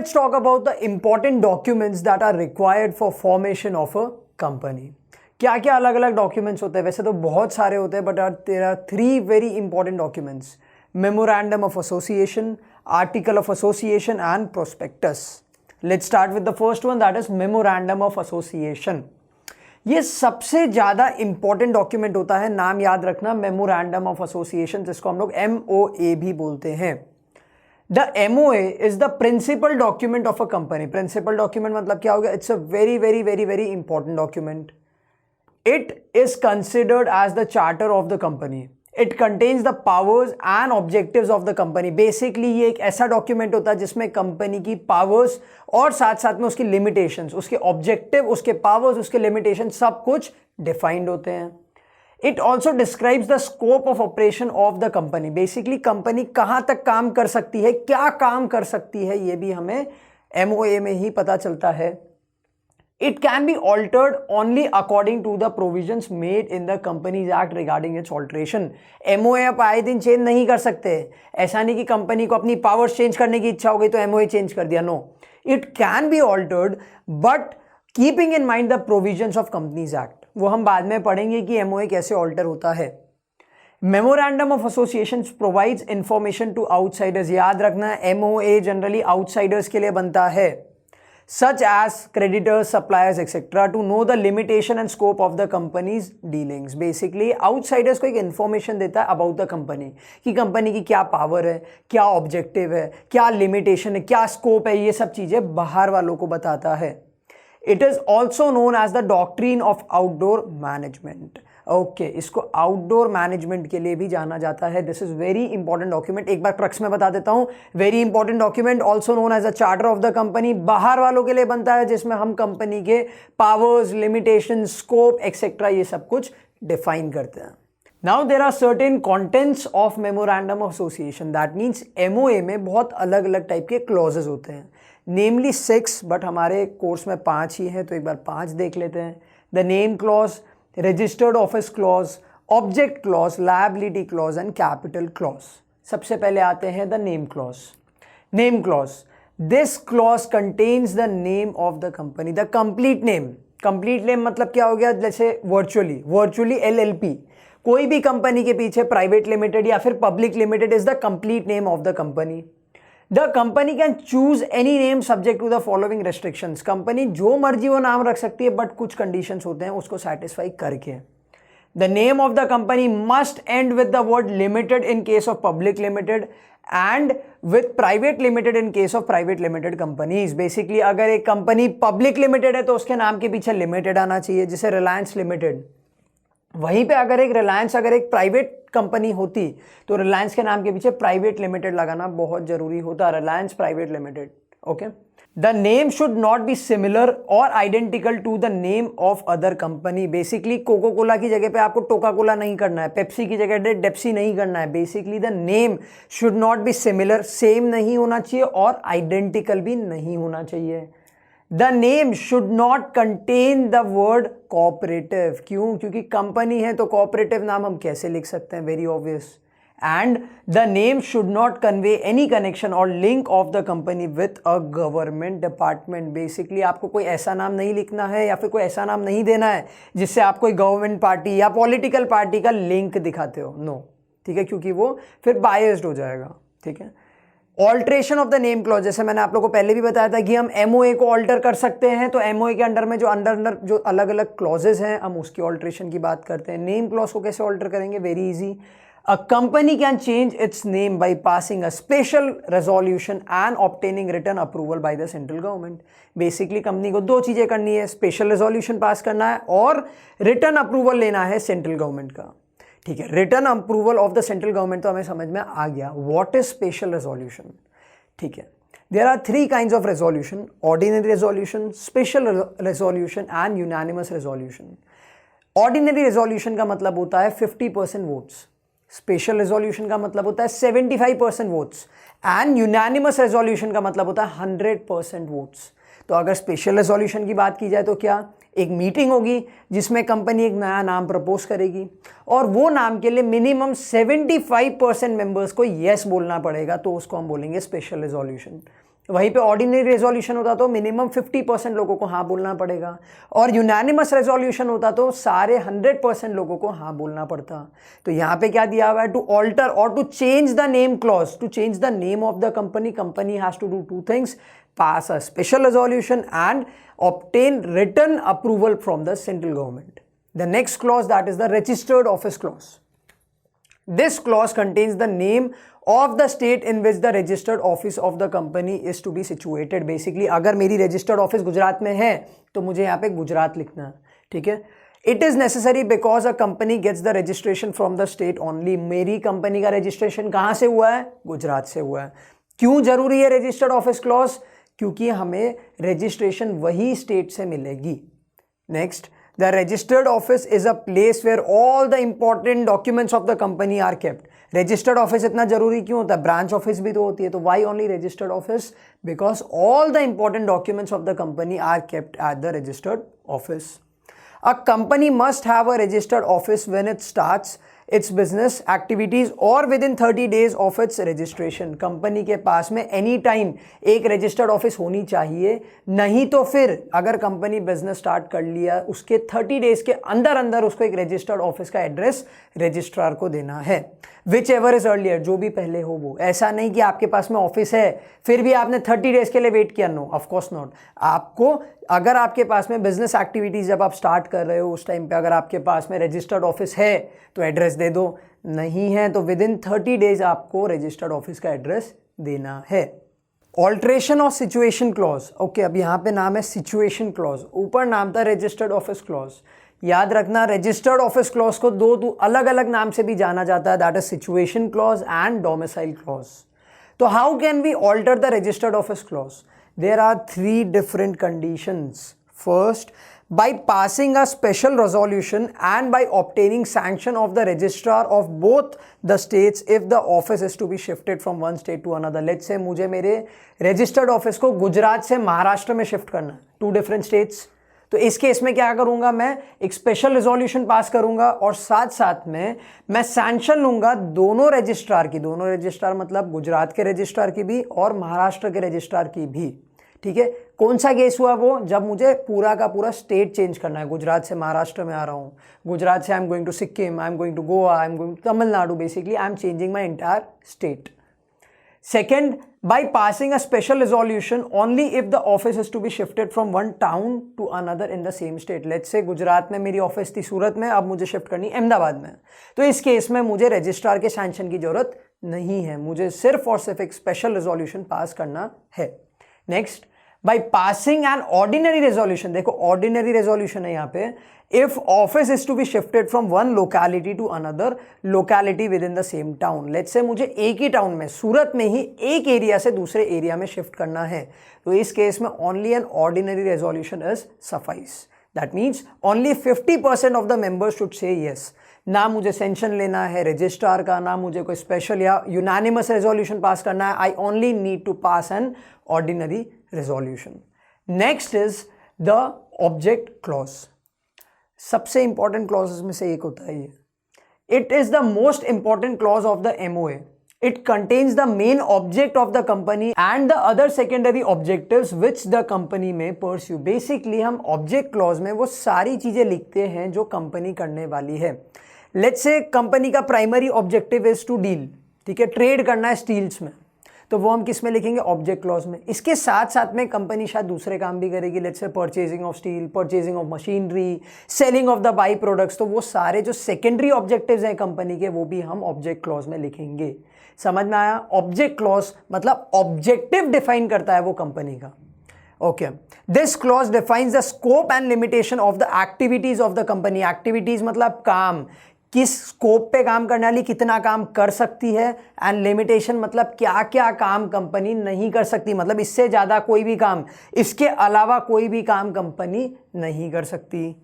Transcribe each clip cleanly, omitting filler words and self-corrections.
let's talk about the important documents that are required for formation of a company. क्या क्या अलग अलग documents होते हैं? वैसे तो बहुत सारे होते हैं, but there are 3 very important documents: memorandum of association, article of association and prospectus. Let's start with the first one, that is memorandum of association. ये सबसे ज्यादा इंपॉर्टेंट डॉक्यूमेंट होता है. नाम याद रखना, मेमोरेंडम ऑफ एसोसिएशन, जिसको हम लोग MOA भी बोलते हैं. The MOA is the principal document of a company. Principal document मतलब क्या हो गया? It's a very important document. It is considered as the charter of the company. It contains the powers and objectives of the company. Basically ये एक ऐसा document होता है जिसमें कंपनी की powers और साथ साथ में उसकी limitations, उसके objective, उसके powers, उसके limitations सब कुछ defined होते हैं. It also describes the scope of operation of the company. Basically company कहाँ तक काम कर सकती है, क्या काम कर सकती है, ये भी हमें MOA में ही पता चलता है. It can be altered only according to the provisions made in the Companies Act regarding its alteration. MOA आप आए दिन चेंज नहीं कर सकते. ऐसा नहीं कि कंपनी को अपनी पावर्स चेंज करने की इच्छा हो गई तो MOA चेंज कर दिया. No, it can be altered but keeping in mind the provisions of companies act. वो हम बाद में पढ़ेंगे कि MOA कैसे ऑल्टर होता है. Memorandum of association provides information to outsiders. याद रखना, MOA जनरली आउटसाइडर्स के लिए बनता है, such as creditors, suppliers, etc., to know the limitation and scope of the company's dealings. Basically outsiders को एक information देता है about the company, कि कंपनी की क्या पावर है, क्या ऑब्जेक्टिव है, क्या लिमिटेशन है, क्या स्कोप है, ये सब चीज़ें बाहर वालों को बताता है. It is also known as the doctrine of outdoor management. Okay, इसको आउटडोर मैनेजमेंट के लिए भी जाना जाता है. This is very important document. एक बार क्रक्स में बता देता हूं. Very important document, also known as a charter of the company. बाहर वालों के लिए बनता है, जिसमें हम कंपनी के पावर्स, लिमिटेशन, स्कोप एक्सेट्रा ये सब कुछ डिफाइन करते हैं. Now there are certain contents of memorandum of association. That means MOA में बहुत अलग अलग टाइप के क्लॉजेज होते हैं, नेमली 6, बट हमारे कोर्स में 5 ही है, तो एक बार 5 देख लेते हैं. The name clause, registered office clause, object clause, liability clause and capital clause. सबसे पहले आते हैं the name clause. Name clause, this clause contains the name of the company, the complete name. Complete name मतलब क्या हो गया? जैसे virtually LLP, कोई भी कंपनी के पीछे प्राइवेट लिमिटेड या फिर public limited is the complete name of the company. The company can choose any name subject to the following restrictions. Company जो मर्जी वो नाम रख सकती है, बट कुछ कंडीशंस होते हैं उसको सेटिस्फाई करके. The name of the company must end with the word limited in case of public limited and with private limited in case of private limited companies. Basically अगर एक कंपनी पब्लिक लिमिटेड है तो उसके नाम के पीछे limited आना चाहिए, जैसे रिलायंस लिमिटेड. वहीं पे अगर एक प्राइवेट कंपनी होती तो रिलायंस के नाम के पीछे प्राइवेट लिमिटेड लगाना बहुत जरूरी होता, Reliance private limited. Okay. The name should not be similar और identical to the name of other company. Basically Coca Cola की जगह पे आपको टोका कोला नहीं करना है, पेप्सी की जगह डेप्सी नहीं करना है. Basically the name should not be similar, same नहीं होना चाहिए और आइडेंटिकल भी नहीं होना चाहिए. The name should not contain the word cooperative. क्यों? क्योंकि कंपनी है तो cooperative नाम हम कैसे लिख सकते हैं? Very obvious. And the name should not convey any connection or link of the company with a government department. Basically आपको कोई ऐसा नाम नहीं लिखना है या फिर कोई ऐसा नाम नहीं देना है जिससे आप कोई गवर्नमेंट पार्टी या पॉलिटिकल पार्टी का लिंक दिखाते हो. नो, ठीक है, क्योंकि वो फिर बायस्ड हो जाएगा. ठीक है. Alteration of the name clause, जैसे मैंने आप लोगों को पहले भी बताया था कि हम MOA को ऑल्टर कर सकते हैं, तो MOA के अंडर में जो अंडर जो अलग अलग क्लॉजेज हैं हम उसकी ऑल्ट्रेशन की बात करते हैं. नेम क्लॉज को कैसे ऑल्टर करेंगे? Very easy. A company can change its name by passing a special resolution and obtaining written approval by the central government. Basically company को 2 चीजें करनी है, स्पेशल रेजोल्यूशन पास करना है और रिटर्न अप्रूवल लेना है सेंट्रल गवर्नमेंट का. ठीक है, written approval of the central government तो हमें समझ में आ गया. What is special resolution? ठीक है, there are 3 kinds of resolution: ordinary resolution, special resolution and unanimous resolution. Ordinary resolution का मतलब होता है 50% वोट्स, स्पेशल रेजोल्यूशन का मतलब होता है 75% वोट्स एंड यूनानिमस रेजोल्यूशन का मतलब होता है 100% वोट्स. तो अगर स्पेशल रेजोल्यूशन की बात की जाए तो क्या? एक मीटिंग होगी जिसमें कंपनी एक नया नाम प्रपोज करेगी और वो नाम के लिए मिनिमम 75% मेंबर्स को येस बोलना पड़ेगा, तो उसको हम बोलेंगे स्पेशल रेजोल्यूशन. वहीं पे ऑर्डिनरी रेजोल्यूशन होता तो मिनिमम 50% लोगों को हाँ बोलना पड़ेगा, और यूनानिमस रेजोल्यूशन होता तो सारे 100% लोगों को हाँ बोलना पड़ता। तो यहाँ पे क्या दिया हुआ है, टू ऑल्टर और to change the name clause, to change the name of the company, company has to do two things, pass a special resolution and obtain written approval from the central government. The next clause, that is the registered office clause. This clause contains the name of the state in which the registered office of the company is to be situated. Basically अगर मेरी registered office Gujarat में है तो मुझे यहाँ पे गुजरात लिखना है, ठीक है। It is necessary because a company gets the registration from the state only. मेरी कंपनी का रजिस्ट्रेशन कहाँ से हुआ है, गुजरात से हुआ है। क्यों जरूरी है रजिस्टर्ड ऑफिस क्लॉज, क्योंकि हमें रजिस्ट्रेशन वही स्टेट से मिलेगी। Next, the registered office is a place where all the important documents of the company are kept. Registered office इतना जरूरी क्यों होता है, ब्रांच ऑफिस भी तो होती है, तो why only registered office, because all the important documents of the company are kept at the registered office. A company must have a registered office when it starts its business activities और within 30 days of its registration. Company के पास में any time एक registered office होनी चाहिए, नहीं तो फिर अगर कंपनी बिजनेस स्टार्ट कर लिया उसके 30 days के अंदर अंदर उसको एक रजिस्टर्ड ऑफिस का एड्रेस रजिस्ट्रार को देना है, विच एवर इज अर्लियर, जो भी पहले हो वो। ऐसा नहीं कि आपके पास में ऑफिस है फिर भी आपने 30 days के लिए वेट किया, नो ऑफ कोर्स नॉट। आपको अगर आपके पास में बिजनेस एक्टिविटीज जब आप स्टार्ट कर रहे हो उस टाइम पे अगर आपके पास में रजिस्टर्ड ऑफिस है तो एड्रेस दे दो, नहीं है तो विद इन 30 days आपको रजिस्टर्ड ऑफिस का एड्रेस देना है। Alteration of situation clause, okay, अब यहाँ पे नाम है सिचुएशन क्लॉज, ऊपर नाम था रजिस्टर्ड ऑफिस क्लॉज। याद रखना रजिस्टर्ड ऑफिस क्लॉज को दो अलग अलग नाम से भी जाना जाता है, that is situation clause and domicile clause. तो how can we alter the registered office clause? There are 3 different conditions. First, by passing a special resolution and by obtaining sanction of the registrar of both the states if the office is to be shifted from one state to another. Let's say मुझे मेरे registered office को गुजरात से महाराष्ट्र में shift करना है, 2 different states। तो इस case में क्या करूंगा, मैं एक स्पेशल रेजोल्यूशन पास करूंगा और साथ साथ में मैं सैंक्शन लूंगा दोनों रजिस्ट्रार की, दोनों रजिस्ट्रार मतलब गुजरात के रजिस्ट्रार की भी और महाराष्ट्र के रजिस्ट्रार की भी, ठीक है। कौन सा केस हुआ वो, जब मुझे पूरा का पूरा स्टेट चेंज करना है, गुजरात से महाराष्ट्र में आ रहा हूँ, गुजरात से I am going to Sikkim, I am going to Goa, I am going to Tamil Nadu, basically I am changing my entire state. Second, by passing a special resolution only if the office is to be shifted from one town to another in the same state. Let's say Gujarat में मेरी office थी सूरत में, अब मुझे shift करनी अहमदाबाद में, तो इस केस में मुझे रजिस्ट्रार के सैंक्शन की जरूरत नहीं है, मुझे सिर्फ और सिर्फ एक स्पेशल रेजोल्यूशन पास करना है। Next, by passing an ordinary resolution, देखो ऑर्डिनरी रेजोल्यूशन है यहाँ पे, if office is to be shifted from one locality to another locality within the same town. let's say मुझे एक ही टाउन में, सूरत में ही एक एरिया से दूसरे एरिया में शिफ्ट करना है, तो इस केस में only an ordinary resolution is suffice. that means only 50% of the members should say yes. ना मुझे सेंक्शन लेना है रजिस्ट्रार का, ना मुझे कोई स्पेशल या यूनानिमस रेजोल्यूशन पास करना है, I only need to pass an ordinary resolution. Next is the object clause. सबसे इंपॉर्टेंट क्लॉजेस में से एक होता है ये, it is the most important clause of the MOA. It contains the main object of the company and the other secondary objectives which the company may pursue. Basically हम object clause में वो सारी चीजें लिखते हैं जो कंपनी करने वाली है। Let's say कंपनी का primary objective is to deal, ठीक है, ट्रेड करना है स्टील्स में, तो वो हम किस में लिखेंगे, ऑब्जेक्ट क्लॉज में। इसके साथ साथ में कंपनी शायद दूसरे काम भी करेगी, let's say purchasing of steel, purchasing of machinery, selling of the by products, तो वो सारे जो सेकेंडरी ऑब्जेक्टिव्स हैं कंपनी के वो भी हम ऑब्जेक्ट क्लॉज में लिखेंगे। समझ में आया? ऑब्जेक्ट क्लॉज मतलब ऑब्जेक्टिव डिफाइन करता है वो कंपनी का। Okay, this clause defines the scope and limitation of the activities of the company. Activities मतलब काम, किस स्कोप पे काम करने वाली कितना काम कर सकती है, एंड लिमिटेशन मतलब क्या क्या काम कंपनी नहीं कर सकती, मतलब इससे ज़्यादा कोई भी काम, इसके अलावा कोई भी काम कंपनी नहीं कर सकती।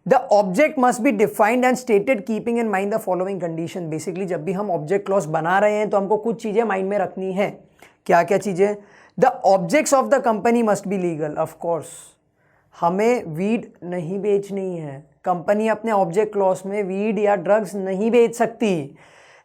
The object must be defined and stated keeping in mind the following condition. Basically जब भी हम ऑब्जेक्ट क्लॉज बना रहे हैं तो हमको कुछ चीज़ें माइंड में रखनी है। क्या क्या चीज़ें? The objects of the company must be legal. Of course हमें वीड नहीं बेचनी है, कंपनी अपने ऑब्जेक्ट क्लॉज में वीड या ड्रग्स नहीं बेच सकती।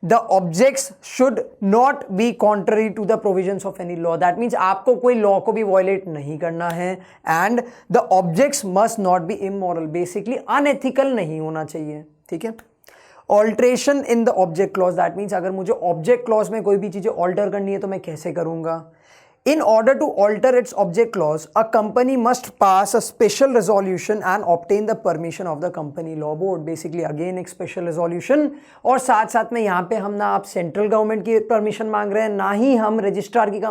The objects should not be contrary to the provisions of any law, that means आपको कोई लॉ को भी वॉयलेट नहीं करना है, and the objects must not be immoral, basically unethical नहीं होना चाहिए, ठीक है। Alteration in the object clause, that means अगर मुझे ऑब्जेक्ट क्लॉज में कोई भी चीज़ें ऑल्टर करनी है तो मैं कैसे करूंगा। In order to alter its object clause, a company must pass a special resolution and obtain the permission of the company law board. Basically again एक special resolution, और साथ साथ में यहाँ पे हम ना आप सेंट्रल गवर्नमेंट की परमिशन मांग रहे हैं, ना ही हम रजिस्ट्रार की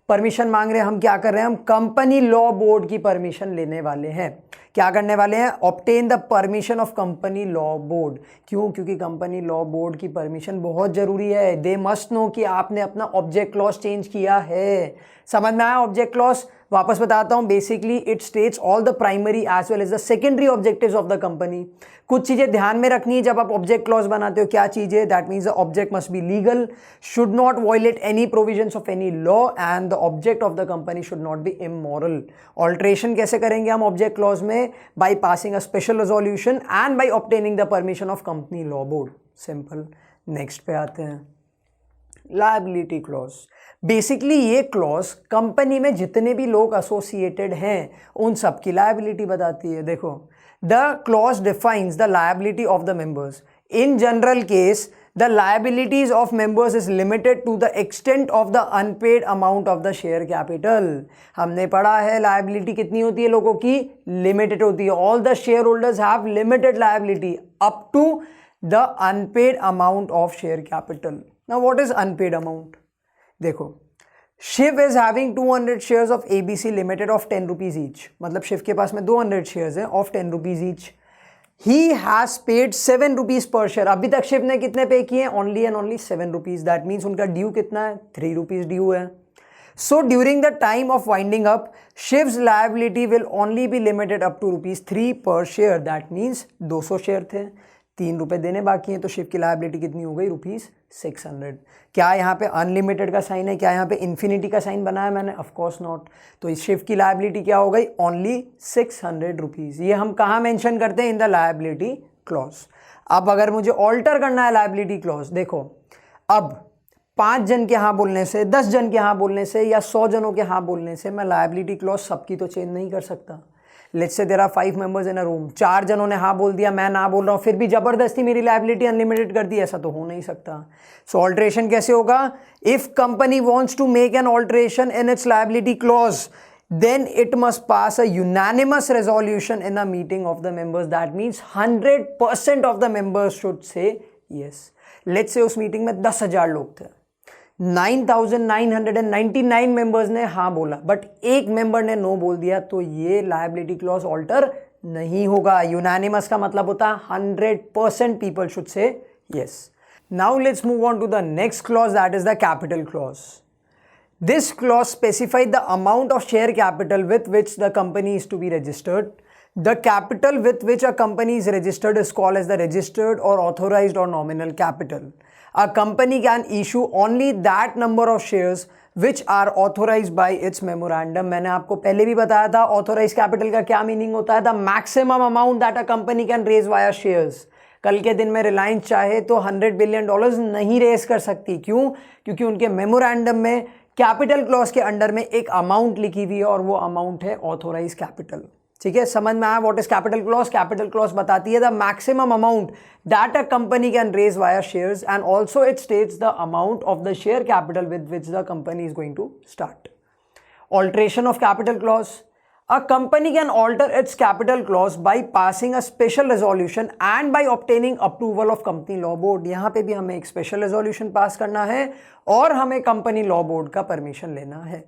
परमिशन मांग रहे हैं, हम क्या कर रहे हैं, हम कंपनी लॉ बोर्ड की परमिशन लेने वाले हैं। क्या करने वाले हैं, obtain the permission of company law board. क्यों, क्योंकि कंपनी लॉ बोर्ड की परमिशन बहुत जरूरी है। दे मस्ट नो कि आपने अपना ऑब्जेक्ट क्लॉज चेंज किया है। समझ में आया ऑब्जेक्ट क्लॉज? वापस बताता हूं, basically it states all the primary as well as the secondary objectives of the company. कुछ चीजें ध्यान में रखनी है जब आप ऑब्जेक्ट क्लॉज बनाते हो। क्या चीज है, that means the object must be legal, should not violate any provisions of any law, and the object of the company should not be immoral. Alteration कैसे करेंगे हम ऑब्जेक्ट क्लॉज में, by passing a special resolution and by obtaining the permission of company law board. Simple. Next पे आते हैं, liability clause. Basically ये clause company में जितने भी लोग एसोसिएटेड हैं उन सब की लायबिलिटी बताती है। देखो, the clause defines the liability of the members. In general case the liabilities of members is limited to the extent of the unpaid amount of the share capital. हमने पढ़ा है लायबिलिटी कितनी होती है लोगों की, लिमिटेड होती है। All the share holders have limited liability up to the unpaid amount of share capital. Now what is unpaid amount? देखो, Shiv is having 200 shares of ABC limited of 10 rupees each, मतलब शिव के पास में 200 शेयर्स है of 10 rupees each. He has paid 7 rupees per share. अभी तक शिव ने कितने पे किए, only and only 7 rupees. That means उनका ड्यू कितना है, 3 रुपीज ड्यू है। So during the time of winding up, Shiv's liability will only be limited up to ₹3 per share. That means 200 share थे, 3 रुपए देने बाकी हैं, तो शिव की लायबिलिटी कितनी हो गई, ₹600। क्या यहाँ पे अनलिमिटेड का साइन है, क्या यहाँ पे इन्फिनिटी का साइन बनाया मैंने, ऑफ कोर्स नॉट। तो इस शिव की लायबिलिटी क्या हो गई, ओनली 600 रुपीज़। ये हम कहाँ मेंशन करते हैं, इन द लायबिलिटी क्लॉज। अब अगर मुझे ऑल्टर करना है लायबिलिटी क्लॉज, देखो अब 5 जन के हाँ बोलने से, 10 जन के हाँ बोलने से, या 100 जनों के हाँ बोलने से मैं लायबिलिटी क्लॉज सबकी तो चेंज नहीं कर सकता। Let's say there are 5 members in a room, 4 जनों ने हाँ बोल दिया, मैं ना बोल रहा हूँ, फिर भी जबरदस्ती मेरी लायबिलिटी अनलिमिटेड कर दी, ऐसा तो हो नहीं सकता। सो ऑल्ट्रेशन कैसे होगा, if company wants to make an alteration in its liability clause, then it must pass a unanimous resolution in a meeting of the members. That means 100% of the members should say yes. Let's say उस meeting में 10,000 लोग थे, 9,999 members ने हाँ बोला, but एक member ने no बोल दिया, तो ये लायबिलिटी क्लॉज ऑल्टर नहीं होगा। यूनानिमस का मतलब होता है 100% people should say yes. Now let's move on to the next clause, that is the capital clause. This clause specifies the amount of share capital with which the company is to be registered. The capital with which a company is registered is called as the registered or authorized or nominal capital. A company can issue only that number of shares which are authorized by its memorandum. मैंने आपको पहले भी बताया था authorized capital का क्या meaning होता है, the maximum amount that a company can raise via shares. कल के दिन में रिलायंस चाहे तो $100 बिलियन नहीं रेस कर सकती। क्यों? क्योंकि उनके मेमोरेंडम में कैपिटल क्लॉज के अंडर में एक अमाउंट लिखी हुई है और वो अमाउंट है ऑथोराइज कैपिटल। ठीक है, समझ में आया what is capital clause? Capital clause बताती है the maximum amount that a company can raise via shares, and also it states the amount of the share capital with which the company is going to start. Alteration of capital clause, a company can alter its capital clause by passing a special resolution and by obtaining approval of company law board. यहाँ पे भी हमें एक special resolution पास करना है और हमें company law board का permission लेना है।